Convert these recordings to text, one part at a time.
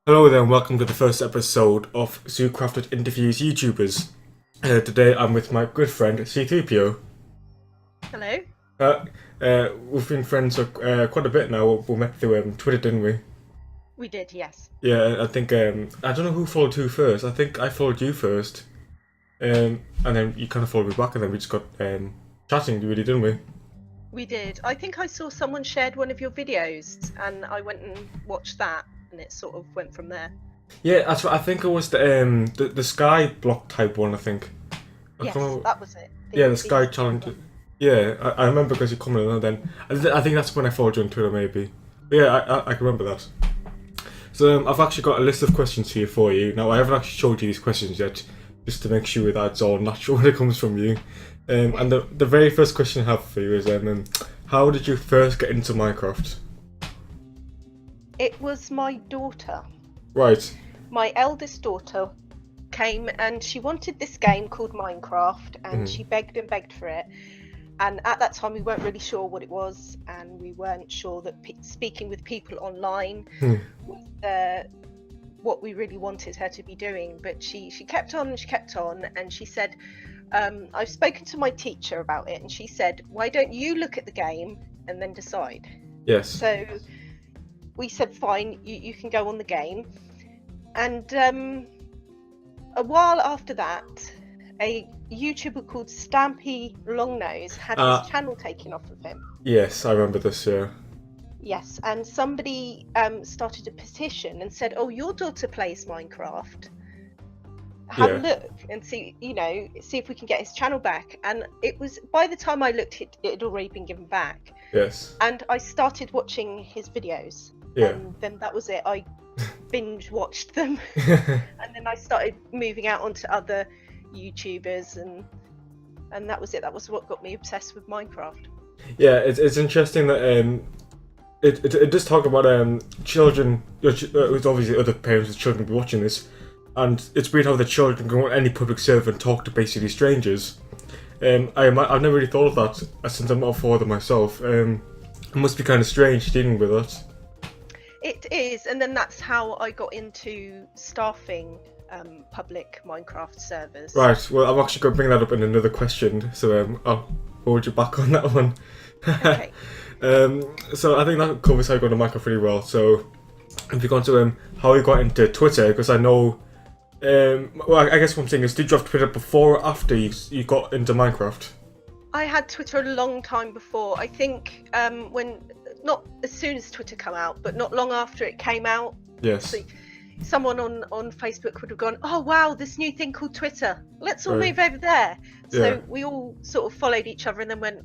Hello there and welcome to the first episode of Zoocrafted Interviews YouTubers. Today I'm with my good friend SeaThreePeeO. Hello. Uh, we've been friends for quite a bit now. We met through Twitter, didn't we? We did, yes. Yeah, I think I don't know who followed who first. I think I followed you first, and then you kind of followed me back, and then we just got chatting, really, didn't we? We did. I think I saw someone shared one of your videos and I went and watched that and it sort of went from there. Yeah, that's what I think it was the Sky block type one. I think I can't Yes, remember. that was it. Yeah, the The Sky history challenge. one. Yeah, I remember because you commented on it then. I think that's when I followed you on Twitter, maybe. But yeah, I can remember that. So I've actually got a list of questions here for you. Now I haven't actually showed you these questions yet, just to make sure that it's all natural when it comes from you. And the very first question I have for you is how did you first get into Minecraft? It was my daughter. Right. My eldest daughter came and she wanted this game called Minecraft and Mhm. she begged and begged for it. And at that time, we weren't really sure what it was, and we weren't sure that speaking with people online Hmm. was what we really wanted her to be doing. But she kept on and she kept on, and she said, I've spoken to my teacher about it, and she said, why don't you look at the game and then decide? Yes. So we said, fine, you can go on the game. And a while after that, a YouTuber called Stampy Longnose had his Uh, channel taken off of him. yes, I remember this. Yeah. Yes, and somebody started a petition and said, "Oh, your daughter plays Minecraft. Have a Yeah. look and see, see if we can get his channel back." And it was by the time I looked, it had already been given back. Yes. And I started watching his videos, Yeah. and then that was it. I binge watched them, and then I started moving out onto other YouTubers, and that was it. That was what got me obsessed with Minecraft. Yeah, it's interesting that it does talk about children. It's obviously other parents with children will be watching this, and it's weird how the children go on any public server and talk to basically strangers. I've never really thought of that since I'm not a father myself. It must be kind of strange dealing with that. It is, and then that's how I got into staffing public Minecraft servers. Right. Well, I'm actually going to bring that up in another question, so I'll hold you back on that one. Okay. So I think that covers how you got into Minecraft really well. So if you go on to how you got into Twitter, because I know, well, I guess what I'm saying is, did you have Twitter before or after you got into Minecraft? I had Twitter a long time before. I think when not as soon as Twitter came out, but not long after it came out. Yes. So someone on Facebook would have gone, "Oh wow, this new thing called Twitter. Let's all Right. move over there." So Yeah. we all sort of followed each other, and then went,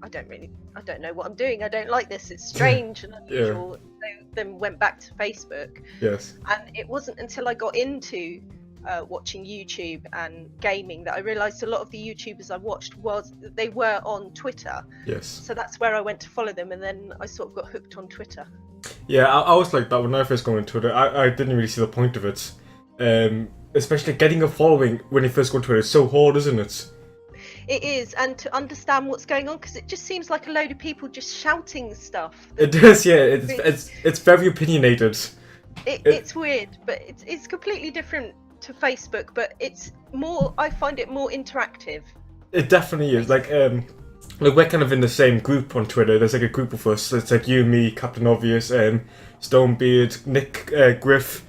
I don't know what I'm doing. I don't like this. It's strange and unusual. So then went back to Facebook. Yes. And it wasn't until I got into watching YouTube and gaming that I realised a lot of the YouTubers I watched they were on Twitter. Yes. So that's where I went to follow them, and then I sort of got hooked on Twitter. Yeah, I was like that when I first got into Twitter. I didn't really see the point of it. Especially getting a following when you first go to Twitter is so hard, isn't it? It is, and to understand what's going on, because it just seems like a load of people just shouting stuff. It does, yeah. It's very opinionated. It's weird, but it's completely different to Facebook. But it's more. I find it more interactive. It definitely is. Like we're kind of in the same group on Twitter. There's like a group of us. It's like you, me, Captain Obvious, Stonebeard, Nick, Griff,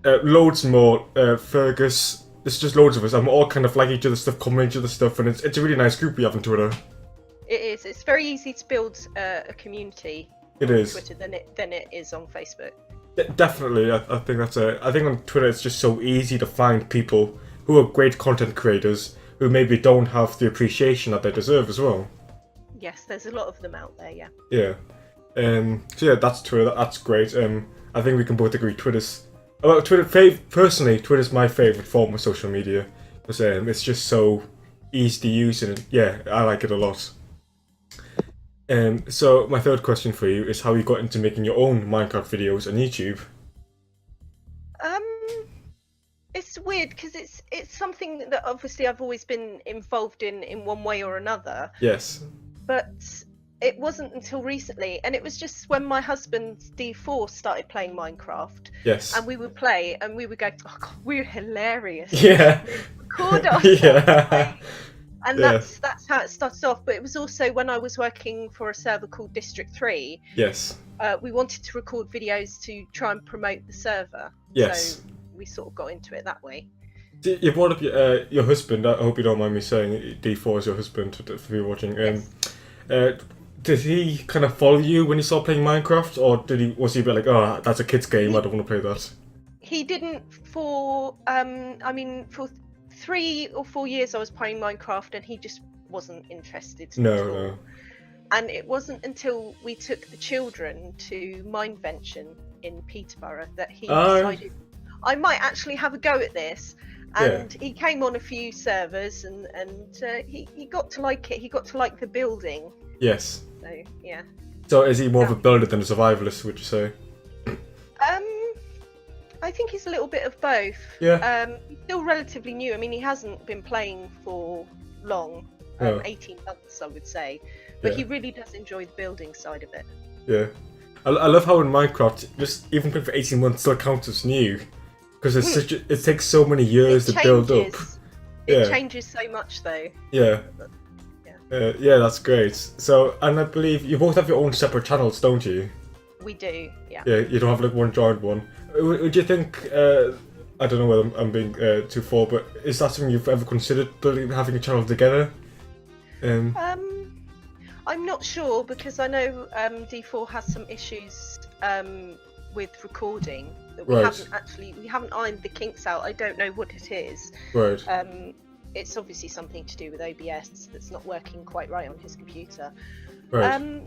loads more, Fergus. There's just loads of us. And we're all kind of like each other stuff, commenting each other stuff, and it's a really nice group we have on Twitter. It is. It's very easy to build a community It on is. Twitter than it is on Facebook. Definitely, I think that's a. I think on Twitter it's just so easy to find people who are great content creators who maybe don't have the appreciation that they deserve as well. Yes, there's a lot of them out there. Yeah. Yeah. So yeah, that's Twitter. That's great. I think we can both agree Twitter's. Well, personally, Twitter's my favorite form of social media because it's just so easy to use and yeah, I like it a lot. So my third question for you is how you got into making your own Minecraft videos on YouTube. Um, it's weird because it's something that obviously I've always been involved in one way or another, Yes. but it wasn't until recently, and it was just when my husband's D4 started playing Minecraft, Yes. and we would play, and we would go, oh God, we're hilarious. Yeah. Record ourselves Yeah. playing. And Yeah. that's how it started off. But it was also when I was working for a server called District 3. Yes. We wanted to record videos to try and promote the server. Yes. So we sort of got into it that way. You brought up your husband. I hope you don't mind me saying D4 is your husband for you watching. Yes. Did he kind of follow you when you started playing Minecraft, or was he a bit like, oh, that's a kid's game, I don't want to play that? He didn't for 3 or 4 years I was playing Minecraft, and he just wasn't interested at all. No. And it wasn't until we took the children to Mindvention in Peterborough that he decided I might actually have a go at this. And he came on a few servers, and he got to like it. He got to like the building. Yes. So yeah. So is he more of a builder than a survivalist, would you say? I think he's a little bit of both. Yeah. He's still relatively new. I mean, he hasn't been playing for long. 18 months, I would say. But he really does enjoy the building side of it. Yeah. I love how in Minecraft, just even playing for 18 months still counts as new. Because it takes so many years to build up. It changes so much, though. Yeah. Yeah, that's great. So, and I believe you both have your own separate channels, don't you? We do, yeah. Yeah, you don't have like one joint one. Would you think, I don't know whether I'm being too full, but is that something you've ever considered having a channel together? I'm not sure, because I know D4 has some issues with recording that we haven't ironed the kinks out. I don't know what it is. Right. It's obviously something to do with OBS that's not working quite right on his computer. Right.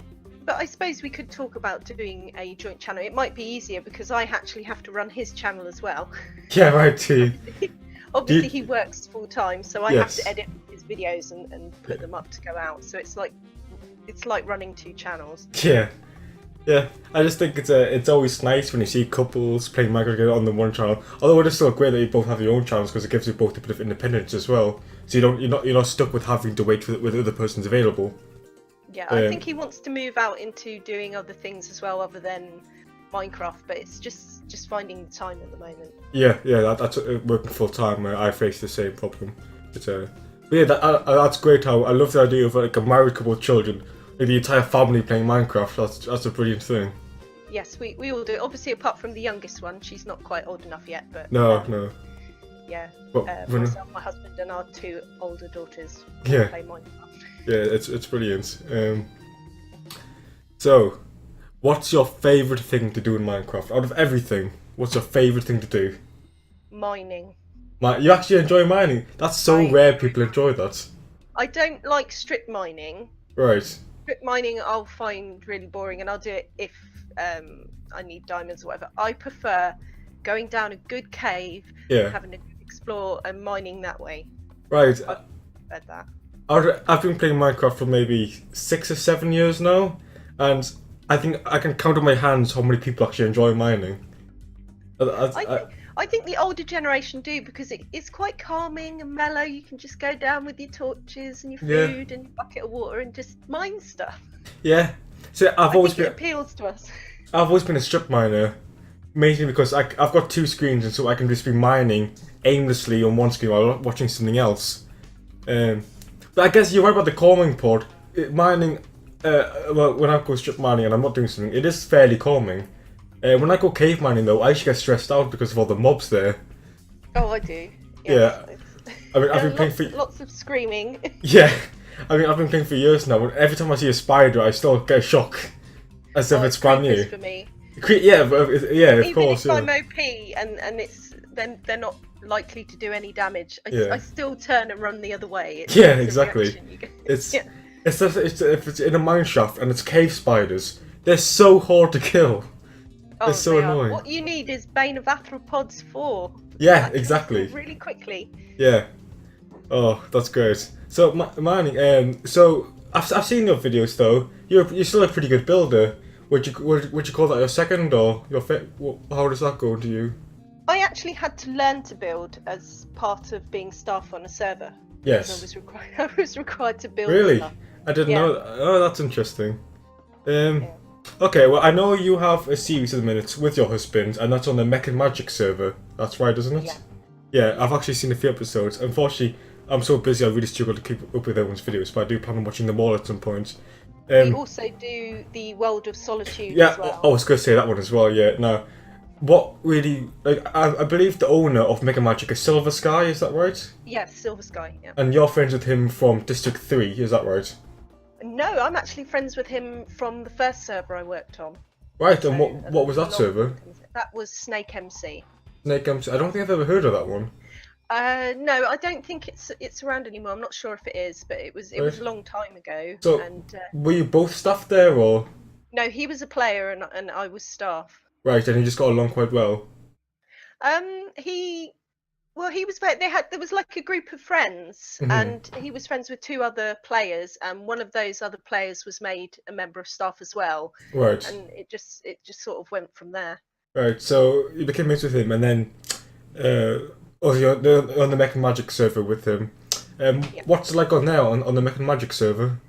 But I suppose we could talk about doing a joint channel. It might be easier because I actually have to run his channel as well. Yeah, right too. Obviously he works full time, so I have to edit his videos and put them up to go out. So it's like running two channels. Yeah. Yeah, I just think it's always nice when you see couples playing Minecraft on the one channel. Although it is still great that you both have your own channels because it gives you both a bit of independence as well. So you're not stuck with having to wait with the other person's available. Yeah, I think he wants to move out into doing other things as well, other than Minecraft. But it's just finding the time at the moment. Yeah, that's working full time. I face the same problem. But yeah, that's great. How I love the idea of like a married couple with children. Like the entire family playing Minecraft, that's a brilliant thing. Yes, we all do. Obviously, apart from the youngest one, she's not quite old enough yet. But no. Yeah, but, myself, my husband, and our two older daughters play Minecraft. Yeah, it's brilliant. So, what's your favourite thing to do in Minecraft? Out of everything, what's your favourite thing to do? Mining. You actually enjoy mining? That's so rare people enjoy that. I don't like strip mining. Right. Strip mining I'll find really boring, and I'll do it if I need diamonds or whatever. I prefer going down a good cave, having a good explore and mining that way. Right. I prefer that. I've been playing Minecraft for maybe 6 or 7 years now, and I think I can count on my hands how many people actually enjoy mining. I think the older generation do, because it's quite calming and mellow. You can just go down with your torches and your food and your bucket of water and just mine stuff. Yeah. So it appeals to us. I've always been a strip miner, mainly because I've got two screens, and so I can just be mining aimlessly on one screen while watching something else. But I guess you're right about the calming part. Mining, when I go strip mining and I'm not doing something, it is fairly calming. When I go cave mining though, I actually get stressed out because of all the mobs there. Oh, I do. Yes. Yeah. I mean, I've been playing for lots of screaming. Yeah. I mean, I've been playing for years now, and every time I see a spider, I still get a shock. As if it's brand new. For me. Yeah, of course. Even if I'm OP and then they're not likely to do any damage, I still turn and run the other way. Exactly. It's if it's in a mine shaft and it's cave spiders, they're so hard to kill. They're so annoying. What you need is Bane of Arthropods 4. Yeah, exactly. Really quickly. Yeah. Oh, that's great. So mining. So I've seen your videos though. You're still a pretty good builder. Would you call that your second or your how does that go to you? I actually had to learn to build as part of being staff on a server. Yes. I was required to build. Really? Stuff. I didn't Yeah. know. Oh, that's interesting. Yeah. Okay, well, I know you have a series at the minute with your husband, and that's on the Mech and Magic server. That's right, isn't it? Yeah. Yeah, I've actually seen a few episodes. Unfortunately, I'm so busy I really struggle to keep up with everyone's videos, but I do plan on watching them all at some point. We also do the World of Solitude Yeah, as well. I was going to say that one as well, yeah. Now, what really... Like, I believe the owner of Mega Magic is Silver Sky, is that right? Yes, Silver Sky. Yeah. And you're friends with him from District 3, is that right? No, I'm actually friends with him from the first server I worked on. Right, So, and what was that server? That was Snake MC. Snake MC. I don't think I've ever heard of that one. No, I don't think it's around anymore. I'm not sure if it is, but it was a long time ago. So, and were you both staff there, or...? no, he was a player and I was staff. Right, and you just got along quite well? He was there was like a group of friends, and he was friends with two other players, and one of those other players was made a member of staff as well. Right. And it just sort of went from there. Right, so you became mates with him, and then you're on the Mech and Magic server with him. Yeah. What's it like on there on the Mech and Magic server?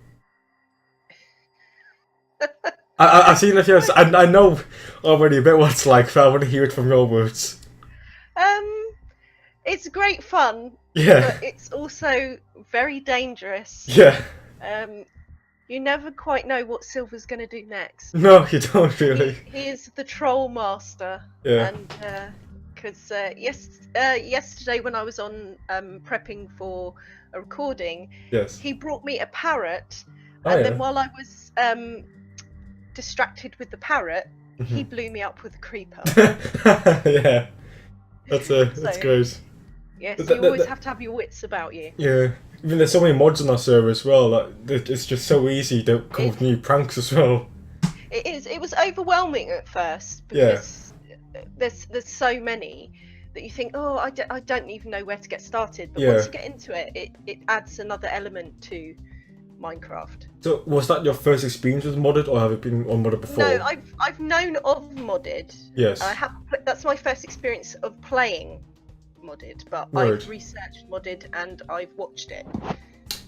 I've seen a few, and I know already a bit what it's like, but I want to hear it from your words. It's great fun. Yeah. But it's also very dangerous. Yeah. You never quite know what Silver's going to do next. No, you don't really. He is the troll master. Yeah. And because yesterday when I was on prepping for a recording, Yes. he brought me a parrot, Oh, and yeah. then while I was distracted with the parrot, he blew me up with a creeper. Yeah. That's great. Yes, you always have to have your wits about you. Yeah. Even there's so many mods on our server as well that it's just so easy to come up with new pranks as well. It is. It was overwhelming at first because there's so many that you think, oh, I don't even know where to get started. But once you get into it, it adds another element to Minecraft. So was that your first experience with modded, or have you been on modded before? No, I've known of modded. Yes. That's my first experience of playing modded, but Right. I've researched modded and I've watched it.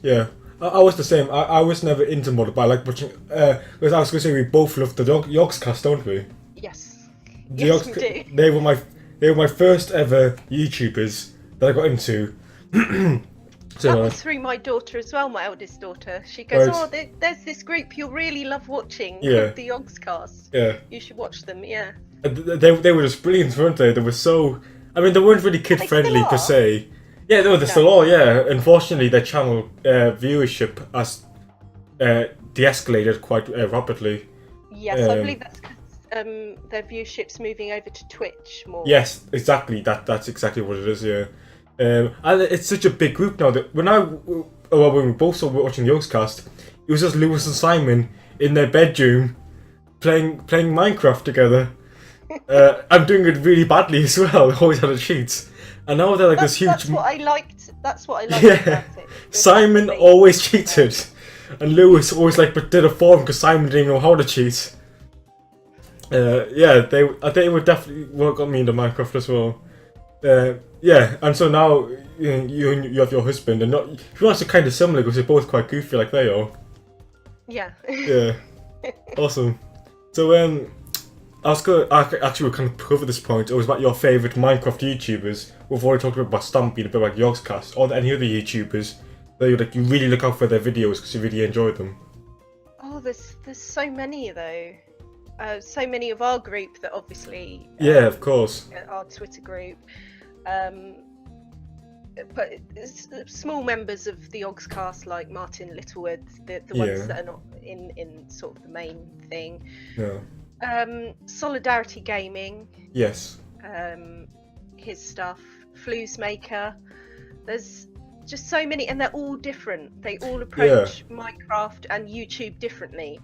Yeah, I was the same. I was never into modded, but I like watching. Because I was going to say we both love the Yogscast, don't we? Yes. The Yes, we do. They were my first ever YouTubers that I got into. That was through my daughter as well, my eldest daughter. She goes, Right. oh, there's this group you'll really love watching, Yeah. the Yogscast. Yeah. You should watch them, yeah. They were just brilliant, weren't they? They were so. I mean, they weren't really kid friendly still per are. se. Yeah, no, they still are. Yeah, unfortunately, their channel viewership has de-escalated quite rapidly. Yes, I believe that's because their viewership's moving over to Twitch more. Yes, exactly. That's exactly what it is. Yeah, and it's such a big group now that when we both were watching the Yogscast, it was just Lewis and Simon in their bedroom playing Minecraft together. I'm doing it really badly as well. I always had a cheat, and now they're like this huge. That's what I liked. That's what I liked Yeah, about it. Simon always cheated, and Lewis always did a form because Simon didn't know how to cheat. Yeah, they were definitely what got me into Minecraft as well. Yeah, and so now you have your husband, and you guys are kind of similar because you're both quite goofy like they are. Yeah. Yeah, awesome. So actually we'll kind of cover this point. It was about your favourite Minecraft YouTubers. We've already talked about Stampede, a bit about Yogscast, or any other YouTubers that you really look out for their videos because you really enjoy them. Oh, there's so many though. So many of our group that obviously. Yeah, of course. Our Twitter group. But it's small members of the Yogscast like Martin Littlewood, the ones that are not in sort of the main thing. Yeah. Solidarity Gaming. Yes. His stuff. Flusemaker. There's just so many, and they're all different. They all approach Minecraft and YouTube differently.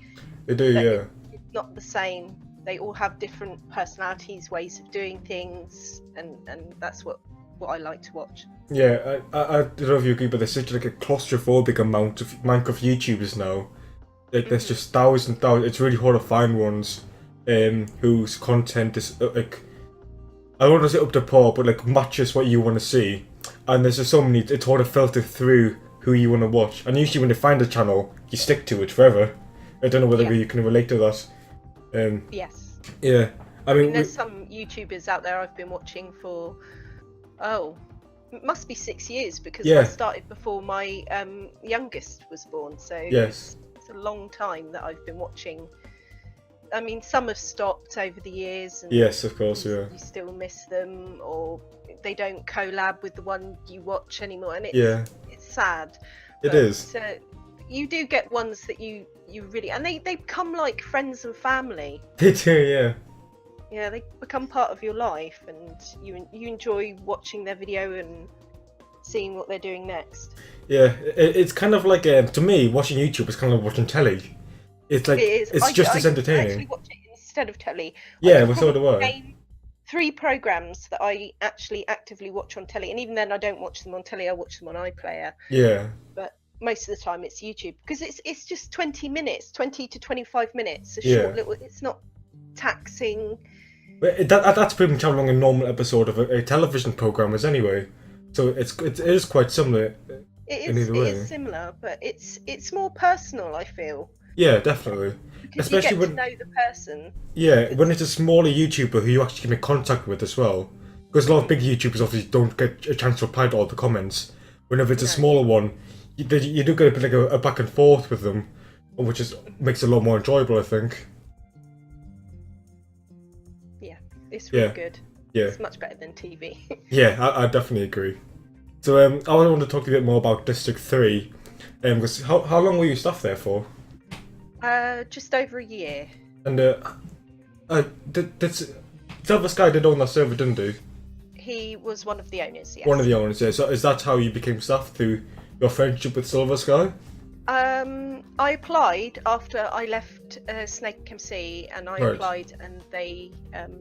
They do, yeah. It's not the same. They all have different personalities, ways of doing things, and that's what I like to watch. Yeah, I don't know if you agree, but there's such a claustrophobic amount of Minecraft YouTubers now. There's just thousands and thousands. It's really hard to find ones whose content is I don't want to say up to par, but matches what you want to see. And there's just so many. It's hard to filter through who you want to watch. And usually when you find a channel, you stick to it forever. I don't know whether you can relate to that. Yes. Yeah. I mean, there's some YouTubers out there I've been watching for, it must be 6 years, because I started before my youngest was born. So it's a long time that I've been watching. I mean, some have stopped over the years. And yes, of course, you still miss them, or they don't collab with the one you watch anymore, and it's sad. It is. So you do get ones that you really, and they become like friends and family. They do, yeah. Yeah, they become part of your life, and you enjoy watching their video and seeing what they're doing next. Yeah, it's kind of like, to me, watching YouTube is kind of like watching telly. It's like, it's just as entertaining. I actually watch it instead of telly. Yeah, well, so do I. 3 programs that I actually actively watch on telly, and even then I don't watch them on telly, I watch them on iPlayer. Yeah. But most of the time it's YouTube, because it's just 20 to 25 minutes, a short little, it's not taxing. But that's pretty much how long a normal episode of a television program is anyway. So it is quite similar. It is similar, but it's more personal, I feel. Yeah, definitely. Because especially you get to know the person. Yeah, when it's a smaller YouTuber who you actually make contact with as well. Because a lot of big YouTubers obviously don't get a chance to reply to all the comments. Whenever it's a smaller one, you do get a bit like a back and forth with them, which makes it a lot more enjoyable, I think. Yeah, it's really good. Yeah. It's much better than TV. Yeah, I definitely agree. So I want to talk a bit more about District 3. Because how long were you staff there for? Just over a year. And Silver Sky did own that server, didn't he? He was one of the owners, yes. One of the owners, yeah. So is that how you became staff, through your friendship with Silver Sky? I applied after I left Snake MC, and I applied, and they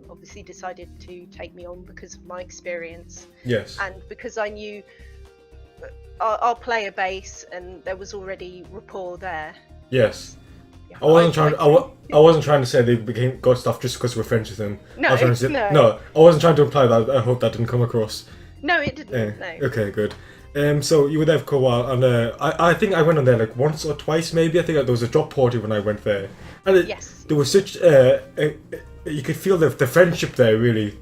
obviously decided to take me on because of my experience. Yes. And because I knew our player base, and there was already rapport there. Yes. I wasn't trying to say they became God staff just because we're friends with them. No, no, I wasn't trying to imply that. I hope that didn't come across. No, it didn't. No. Okay, good. So you were there for a while, and I think I went on there like once or twice, maybe. I think there was a drop party when I went there, and there was such you could feel the friendship there, really.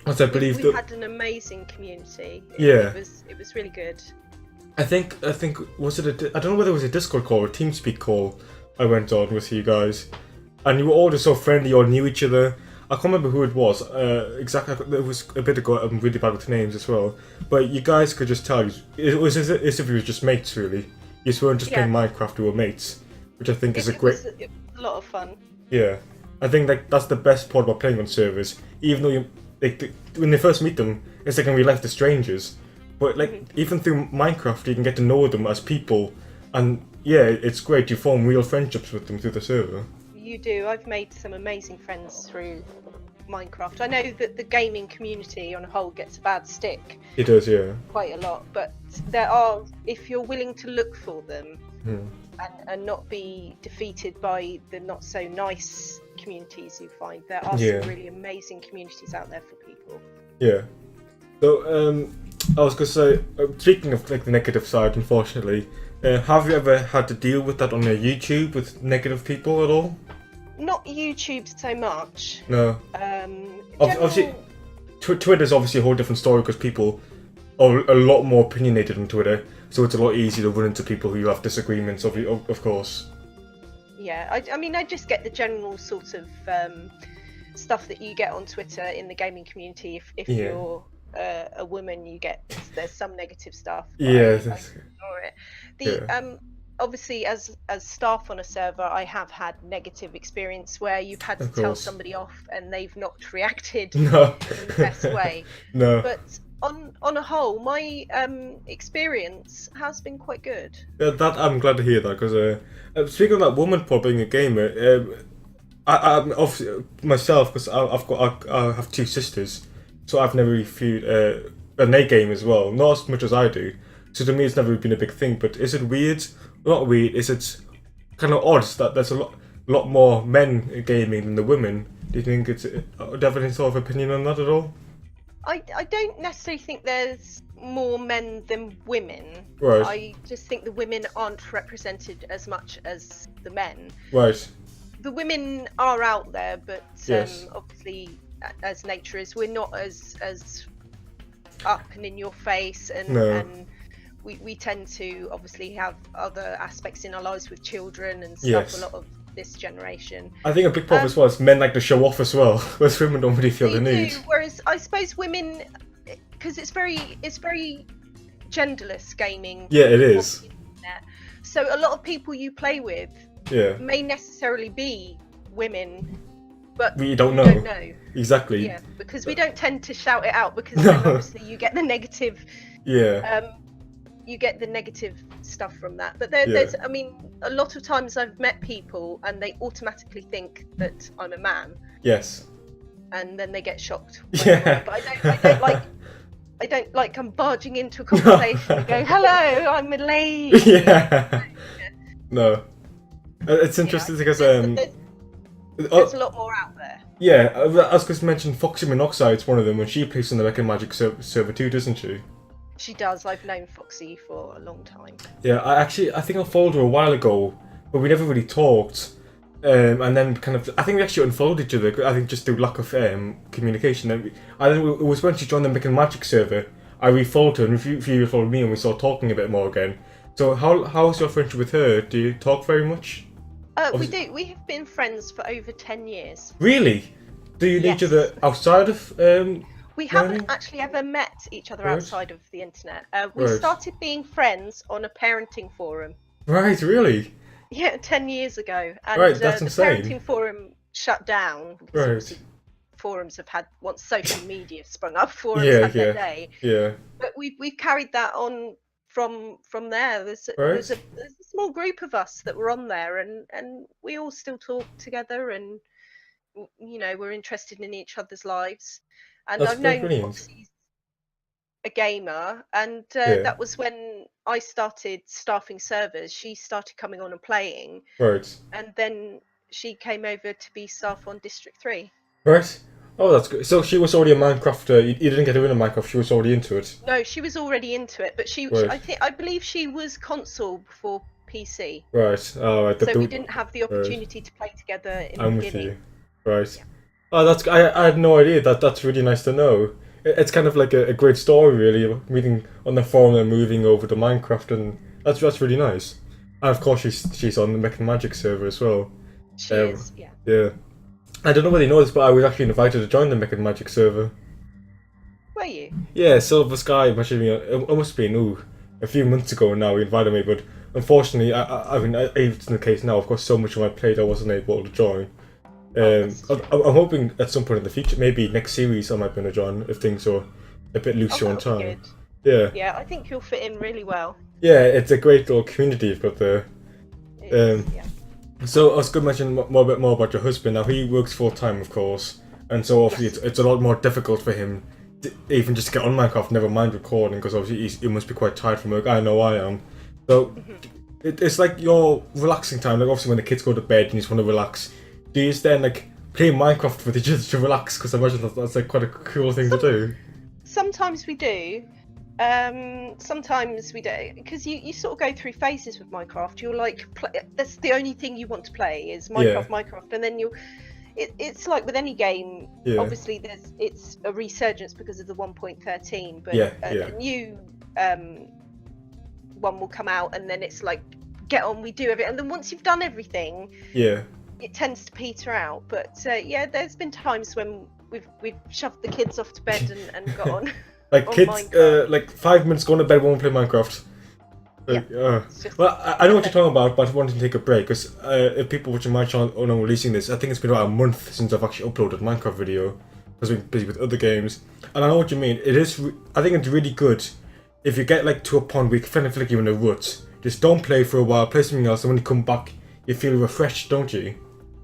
As I believe we had an amazing community. Yeah, it was really good. I think was it I don't know whether it was a Discord call or a TeamSpeak call I went on with you guys, and you were all just so friendly. You all knew each other. I can't remember who it was exactly. It was a bit ago. I'm really bad with names as well. But you guys could just tell it was as if you were just mates, really. You just weren't just playing Minecraft. You were mates, which I think is a great. It was a lot of fun. Yeah, I think that's the best part about playing on servers. Even though when you first meet them, it's like in real life, they're strangers. But even through Minecraft, you can get to know them as people, and it's great. You form real friendships with them through the server. You do. I've made some amazing friends through Minecraft. I know that the gaming community on a whole gets a bad stick. It does, yeah. Quite a lot, but there are, if you're willing to look for them and not be defeated by the not so nice communities you find, there are some really amazing communities out there for people. Yeah. So I was gonna say, speaking of the negative side, unfortunately, have you ever had to deal with that on your YouTube with negative people at all? Not YouTube so much. No. Obviously, Twitter's obviously a whole different story because people are a lot more opinionated on Twitter, so it's a lot easier to run into people who you have disagreements of course. Yeah, I mean, I just get the general sort of stuff that you get on Twitter in the gaming community. If you're a woman, there's some negative stuff. Yeah. I ignore it. Obviously, as staff on a server, I have had negative experience where you've had to tell somebody off and they've not reacted in the best way. No. But on a whole, my experience has been quite good. Yeah, that I'm glad to hear that, because speaking of that woman part being a gamer, I'm obviously myself, because I have 2 sisters, so I've never really viewed and they game as well, not as much as I do. So to me, it's never been a big thing. But is it weird? Not weird. Is it kind of odd that there's a lot more men gaming than the women? Do you think do you have any sort of opinion on that at all? I don't necessarily think there's more men than women. Right. I just think the women aren't represented as much as the men. Right. The women are out there, but Yes. obviously, as nature is, we're not as up and in your face, and No. and we tend to obviously have other aspects in our lives with children and stuff. Yes. A lot of this generation. I think a big problem as well is men like to show off as well, whereas women don't really feel They the need. do, whereas I suppose women, because it's very genderless gaming. Yeah, it is. on the internet. So a lot of people you play with Yeah. may necessarily be women, but We don't you know. don't know. Exactly. Yeah, because we don't tend to shout it out, because No. then obviously you get the negative. Yeah. You get the negative stuff from that. But Yeah. there's, I mean, a lot of times I've met people and they automatically think that I'm a man, Yes. and then they get shocked. Yeah. But I don't like I'm barging into a conversation and going, "Hello, I'm middle-aged." Yeah. No. It's interesting because there's a lot more out there. yeah, I was going to mention Foxy Monoxide's one of them, and she plays on the Mech and Magic server too, doesn't she? She does. I've known Foxy for a long time. Yeah, I think I followed her a while ago, but we never really talked. And then kind of, I think we actually unfollowed each other. I think just through lack of communication. I think it was when she joined the Mech and Magic server. I refollowed her, and she refollowed me, and we started talking a bit more again. So how's your friendship with her? Do you talk very much? We do. We have been friends for over 10 years. Really? Do you know each Yes. other outside of We learning? haven't actually ever met each other Right. outside of the internet. We Right. started being friends on a parenting forum. Right, really? Yeah, 10 years ago. And Right, that's the insane. parenting forum shut down. Because Right. obviously forums have had, once social media sprung up, forums Yeah, had their yeah. day. Yeah. But we've carried that on from there. There's Right. a small group of us that were on there, and we all still talk together, and you know, we're interested in each other's lives. And That's I've known brilliant. Foxy's a gamer, and Yeah. that was when I started staffing servers. She started coming on and playing, Right. and then she came over to be staff on District 3. Right. Oh, that's good. So she was already a Minecrafter. You didn't get her in a Minecraft. She was already into it. No, she was already into it, but Right. I believe she was console before PC. Right. Oh, right. So we didn't have the opportunity to play together in I'm the with beginning. you. Right. Oh, I had no idea. That's really nice to know. It's kind of like a great story, really. Meeting on the forum and moving over to Minecraft, and that's really nice. And of course, she's on the Mech and Magic server as well. She is, yeah. Yeah. I don't know whether you know this, but I was actually invited to join the Mech and Magic server. Were you? Yeah, Silver Sky messaged me. It must have been a few months ago now. He invited me, but unfortunately, I mean, it's in the case now. Of course, so much of my plate I wasn't able to join. I'm hoping at some point in the future, maybe next series, I might be able to join if things are a bit looser on that would be time. good. Yeah. Yeah, I think you'll fit in really well. Yeah, it's a great little community you've got there. It is, yeah. So I was going to mention a bit more about your husband. Now he works full time, of course, and so obviously it's a lot more difficult for him, even just to get on Minecraft. Never mind recording, because obviously he must be quite tired from work. I know I am. So it's like your relaxing time. Like obviously when the kids go to bed and you just want to relax, do you then like play Minecraft with each other to relax? Because I imagine that's like quite a cool thing to do. Sometimes we do. Sometimes we don't, because you sort of go through phases with Minecraft. You're like, that's the only thing you want to play is Minecraft, and then it's like with any game. Yeah. Obviously, it's a resurgence because of the 1.13, but Yeah. a new one will come out, and then it's like, get on, we do everything, and then once you've done everything, Yeah. it tends to peter out. But yeah, there's been times when we've shoved the kids off to bed and got on. Like on kids, Minecraft. like 5 minutes going to bed won't play Minecraft. Well, I know what you're talking about, but I wanted to take a break because if people watching my channel are releasing this, I think it's been about a month since I've actually uploaded a Minecraft video. I've been busy with other games, and I know what you mean. It is. I think it's really good if you get like to a point where you kind of feel like you're in a rut. Just don't play for a while, play something else, and when you come back, you feel refreshed, don't you?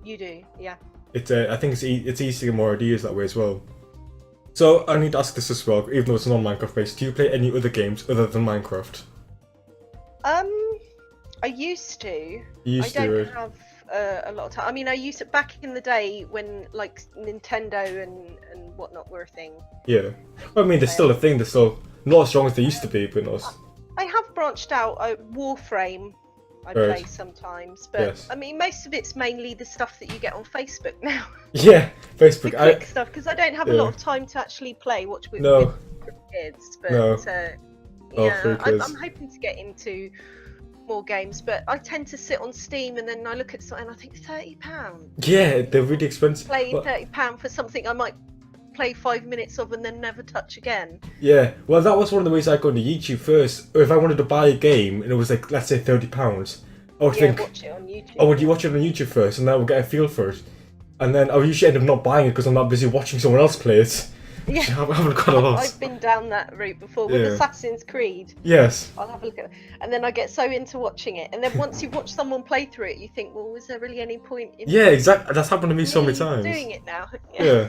You do, yeah. It's. I think it's easy to get more ideas that way as well. So I need to ask this as well, even though it's non-Minecraft based. Do you play any other games other than Minecraft? I used to. You I don't have a lot of time. I mean, I used to back in the day when like Nintendo and whatnot were a thing. Yeah. Well, I mean, there's still a thing. There's still not as strong as they used to be, but not as... I have branched out. Warframe, I Right. play sometimes, but Yes. I mean, most of it's mainly the stuff that you get on Facebook now. Yeah, Facebook. The quick stuff, because I don't have a Yeah. lot of time to actually play. With No. kids, but No. Oh, yeah, for kids. I'm hoping to get into more games, but I tend to sit on Steam and then I look at something and I think £30. Yeah, they're really expensive. Playing But- £30 for something I might play 5 minutes of and then never touch again. Yeah, well, that was one of the ways I got into YouTube first. If I wanted to buy a game and it was like, let's say £30, I would think, watch it on YouTube. oh, would you watch it on YouTube first, and then I would get a feel for it. And then I would usually end up not buying it because I'm not busy watching someone else play it. Yeah. I haven't got a lot. I've been down that route before with Yeah. Assassin's Creed. Yes. I'll have a look at it, and then I get so into watching it, and then once you've watched someone play through it, you think, well, was there really any point in Yeah, exactly. That's happened to me so many times. doing it now? Yeah.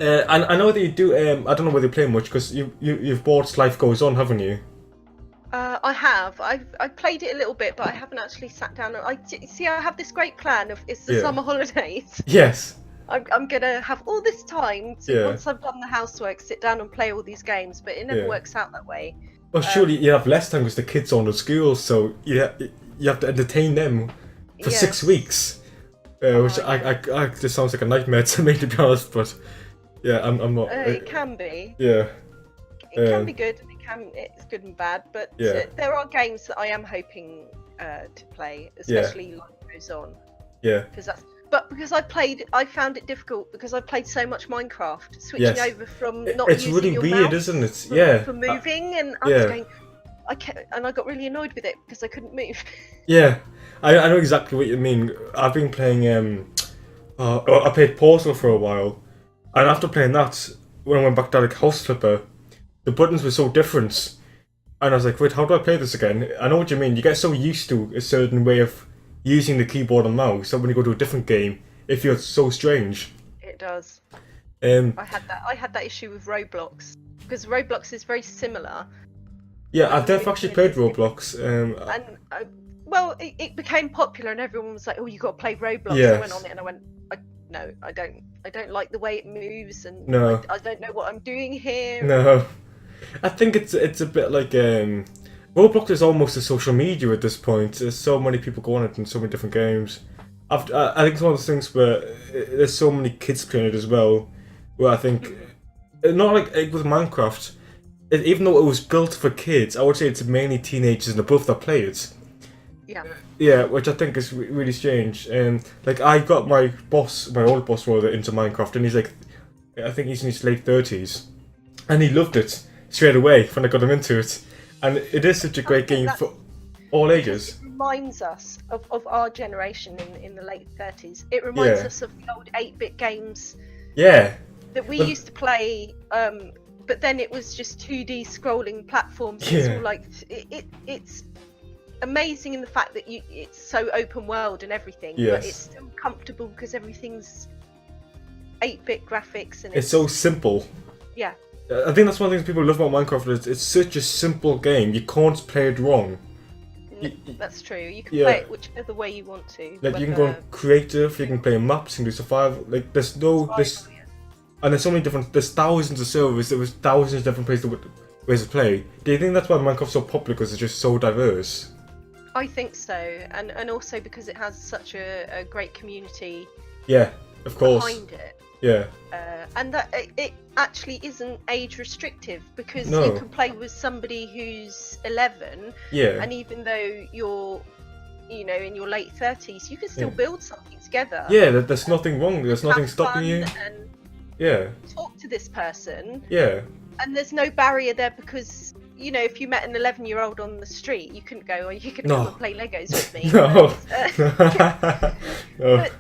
And I know that you do. I don't know whether you play much because you've bought Life Goes On, haven't you? I have. I've played it a little bit, but I haven't actually sat down. I have this great plan of it's the Yeah. summer holidays. Yes. I'm gonna have all this time to, Yeah. once I've done the housework, sit down and play all these games, but it never Yeah. works out that way. Well, surely you have less time because the kids are on the school, so you have to entertain them for 6 Yes. weeks, which I just sounds like a nightmare to me, to be honest. But yeah, I'm not. It can be. Yeah. It can be good. It's good and bad, but Yeah. there are games that I am hoping to play, especially Life Goes On. Yeah. Because I found it difficult because I played so much Minecraft, switching Yes. over from not It's using really your weird, mouse isn't it? for, Yeah. for moving, and I was yeah. going, and I got really annoyed with it because I couldn't move. Yeah. I know exactly what you mean. I've been playing. I played Portal for a while, and after playing that, when I went back to like House Flipper, the buttons were so different, and I was like, wait, how do I play this again? I know what you mean. You get so used to a certain way of using the keyboard and mouse that when you go to a different game, it feels so strange. It does. I had that issue with Roblox because Roblox is very similar. Yeah, I've never actually played Roblox. Well, it became popular and everyone was like, "Oh, you got to play Roblox." Yes. I went on it and I went, "No, I don't. I don't like the way it moves, and No. I don't know what I'm doing here." No, I think it's a bit like Roblox is almost a social media at this point. There's so many people go on it in so many different games. I think it's one of those things where there's so many kids playing it as well. Where I think not like with Minecraft, even though it was built for kids, I would say it's mainly teenagers and above that play it. Yeah. Yeah, which I think is really strange. Like I got my old boss rather, into Minecraft, and he's like, I think he's in his late 30s, and he loved it straight away when I got him into it. And it is such a great game for all ages. It reminds us of our generation in the late 30s. It reminds us of the old 8-bit games Yeah. that we used to play, but then it was just 2D scrolling platforms. It's all like it's amazing in the fact that it's so open world and everything, but it's still comfortable because everything's 8-bit graphics and It's so simple. Yeah. I think that's one of the things people love about Minecraft is it's such a simple game. You can't play it wrong. That's true. You can play it whichever way you want to. Like you can go on creative, you can play maps, you can do survival. Like there's and there's so many different. There's thousands of servers. There was thousands of different ways to play. Do you think that's why Minecraft's so popular? Because it's just so diverse. I think so, and also because it has such a great community. Yeah, of course. Behind it. Yeah. And that it actually isn't age restrictive because No. you can play with somebody who's 11. Yeah. And even though you're, in your late 30s, you can still build something together. Yeah, there's nothing wrong. There's nothing Have stopping fun you. And talk to this person. Yeah. And there's no barrier there because, if you met an 11-year-old on the street, you couldn't go, you could come and play Legos with me. No. But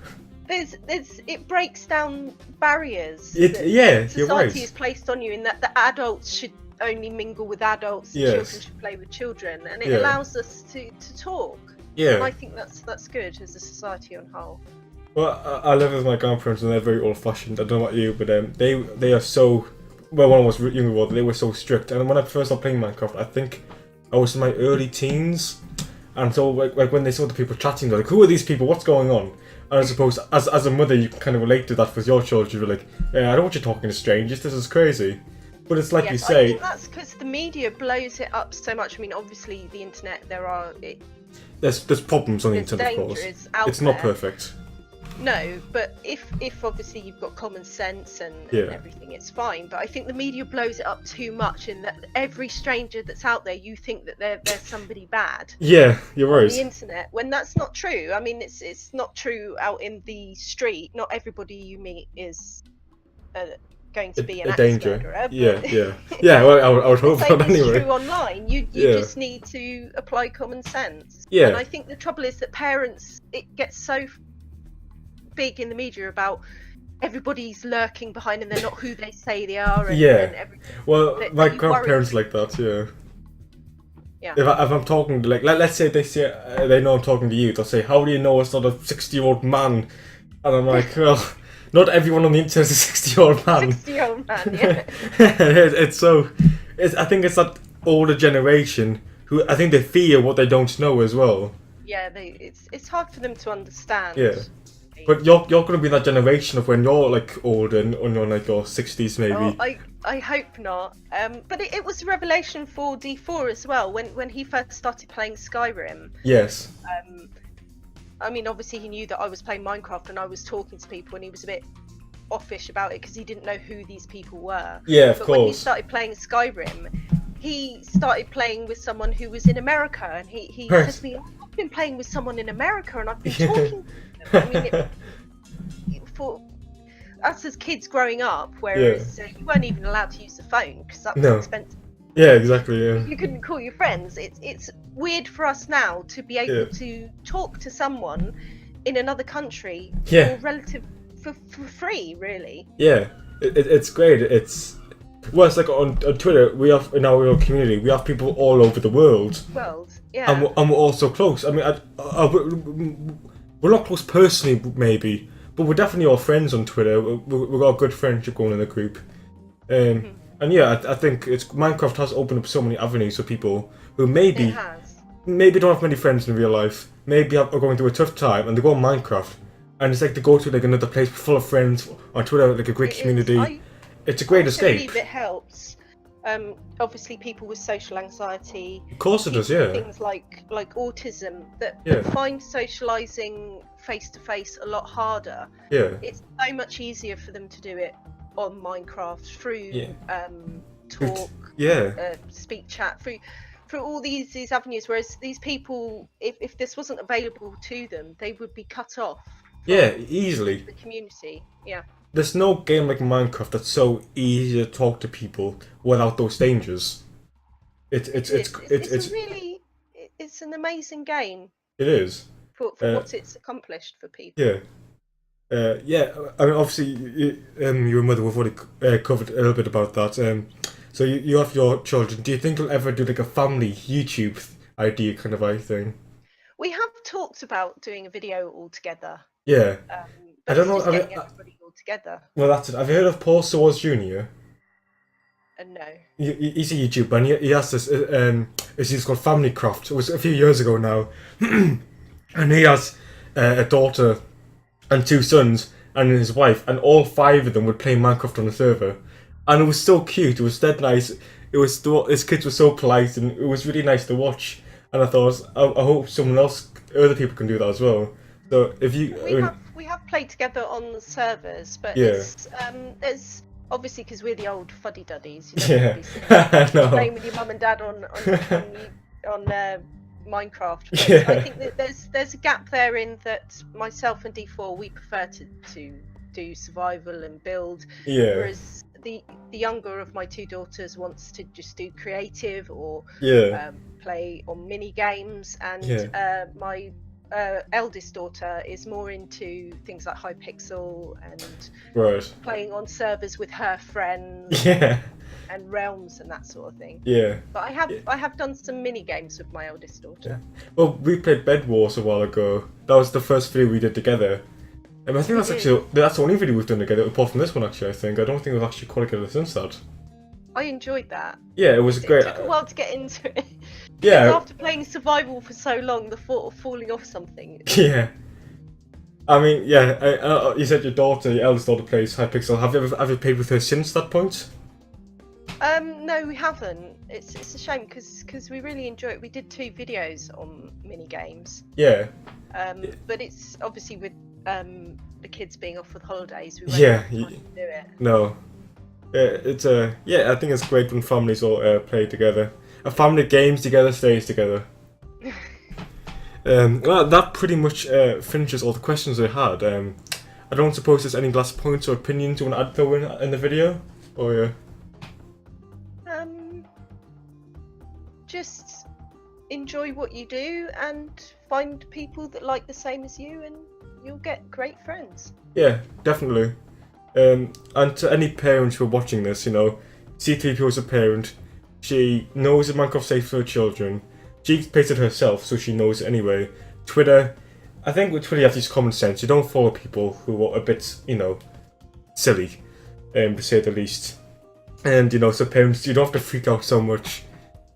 it breaks down barriers. You're right. Society is placed on you in that the adults should only mingle with adults, and children should play with children, and it allows us to talk. Yeah. And I think that's good as a society on whole. Well, I live with my grandparents and they're very old-fashioned. I don't know about you, but they are so. Well, when I was younger, they were so strict. And when I first started playing Minecraft, I think I was in my early teens, and so like when they saw the people chatting, they're like, "Who are these people? What's going on?" And I suppose as a mother, you can kind of relate to that with your children. You're like, "Yeah, I don't want you talking to strangers. This is crazy." But it's like you Yes, I say, think that's because the media blows it up so much. I mean, obviously, the internet, there's problems on the there's internet, of course. dangers out It's not there. perfect. No, but if obviously you've got common sense and everything, it's fine. But I think the media blows it up too much, in that every stranger that's out there, you think that they're somebody bad. Yeah, you're On right. the internet, when that's not true. I mean, it's not true out in the street. Not everybody you meet is going to be an A axe danger. murderer. Yeah, But yeah. Yeah, well, I would hope the same not is anyway. true online. You Yeah. just need to apply common sense. Yeah. And I think the trouble is that parents, it gets so big in the media about everybody's lurking behind and they're not who they say they are. And, Yeah. and everything. Well, my you grandparents worry. like that, yeah. Yeah. If I'm talking to, like, let's say they know I'm talking to you, they'll say, how do you know it's not a 60-year-old man? And I'm like, well, not everyone on the internet is a 60-year-old man. 60-year-old man, yeah. I think it's that older generation who, I think they fear what they don't know as well. Yeah, it's hard for them to understand. Yeah. But you're going to be that generation of when you're like older and you're like your 60s maybe. Oh, I hope not. But it was a revelation for D4 as well when he first started playing Skyrim. Yes. I mean, obviously he knew that I was playing Minecraft and I was talking to people, and he was a bit offish about it because he didn't know who these people were. Yeah, of but course. When he started playing Skyrim, he started playing with someone who was in America, and he Right. said to me, I've been playing with someone in America and I've been talking to them. I mean, for us as kids growing up, whereas you weren't even allowed to use the phone because that was expensive. Yeah, exactly, yeah. You couldn't call your friends. It's weird for us now to be able to talk to someone in another country for free, really. Yeah, it's great. It's like on Twitter, we have, in our community, we have people all over the world. Yeah. And we're all so close. I mean, we're not close personally, maybe, but we're definitely all friends on Twitter. We've got a good friendship going in the group. And yeah, I think Minecraft has opened up so many avenues for people who maybe don't have many friends in real life, maybe are going through a tough time, and they go on Minecraft, and it's like they go to like another place full of friends on Twitter, like a great community. It's a great escape. I believe it helps. Obviously, people with social anxiety. Of course it does, yeah. Things like autism that find socialising face to face a lot harder. Yeah. It's so much easier for them to do it on Minecraft through talk, speak chat, through all these avenues. Whereas these people, if this wasn't available to them, they would be cut off. Easily. The community, yeah. There's no game like Minecraft that's so easy to talk to people without those dangers. It's an amazing game. It is. For what it's accomplished for people. Yeah. I mean, obviously, you and your mother, we've already covered a little bit about that. So you have your children. Do you think you'll ever do like a family YouTube idea kind of thing? We have talked about doing a video all together. Yeah. But I don't know. Getting everybody all together. Well, that's it. Have you heard of Paul Swords Jr.? No. He's a YouTuber, and he has this. It's called Family Craft. It was a few years ago now, and he has a daughter and 2 sons and his wife, and all 5 of them would play Minecraft on the server, and it was so cute. It was dead nice. His kids were so polite, and it was really nice to watch. And I thought, I hope other people can do that as well. So if you, we have played together on the servers, but it's there's obviously because we're the old fuddy duddies. Playing with your mum and dad on Minecraft. But I think that there's a gap there in that myself and D4 we prefer to do survival and build, whereas the younger of my 2 daughters wants to just do creative or play on mini games, and my eldest daughter is more into things like Hypixel and playing on servers with her friends. And realms and that sort of thing. But I have done some mini games with my eldest daughter. Well, we played Bed Wars a while ago. That was the first video we did together. And I think that's the only video we've done together, apart from this one. Actually, I don't think we've actually called together since that. I enjoyed that. Yeah, it was great. It took a while to get into it. Yeah. After playing survival for so long, the thought of falling off something. Yeah. I mean, you said your eldest daughter plays Hypixel. Have you ever played with her since that point? No, we haven't. It's a shame because we really enjoy it. We did 2 videos on mini games. Yeah. But it's obviously with the kids being off with holidays, we won't Yeah. have time to do it. No. It's I think it's great when families all play together. A family games together stays together. Well, that pretty much finishes all the questions I had. I don't suppose there's any last points or opinions you want to add though in the video, or Just enjoy what you do and find people that like the same as you, and you'll get great friends. Yeah, definitely. And to any parents who are watching this, you know, SeaThreePeeO is a parent. She knows that Minecraft's safe for her children. She plays it herself, so she knows it anyway. Twitter, I think with Twitter you have to use common sense. You don't follow people who are a bit, you know, silly, to say the least. And, you know, so parents, you don't have to freak out so much.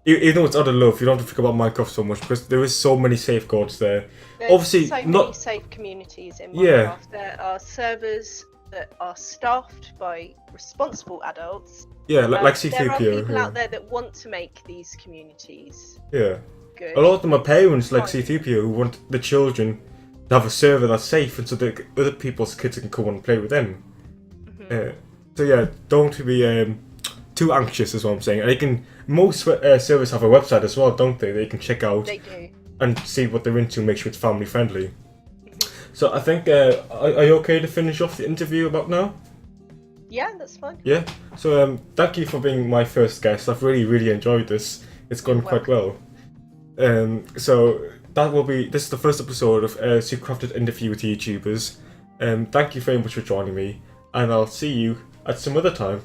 Even though it's out of love, you don't have to freak about Minecraft so much, because there is so many safeguards there. There's Obviously, so many safe communities in Minecraft. Yeah. There are servers that are staffed by responsible adults. Yeah, like There SeaThreePeeO. are people yeah. out there that want to make these communities Yeah. good. A lot of them are parents like Fine. SeaThreePeeO who want the children to have a server that's safe, and so that other people's kids can come and play with them. So yeah, don't be too anxious is what I'm saying. And you can, most servers have a website as well, don't they? That you can check out They do. and see what they're into, make sure it's family friendly. So I think, are you okay to finish off the interview about now? Yeah, that's fine. Yeah. So thank you for being my first guest. I've really enjoyed this. It's gone You're quite well. So this is the first episode of Secrafted Interview with YouTubers. Thank you very much for joining me, and I'll see you at some other time.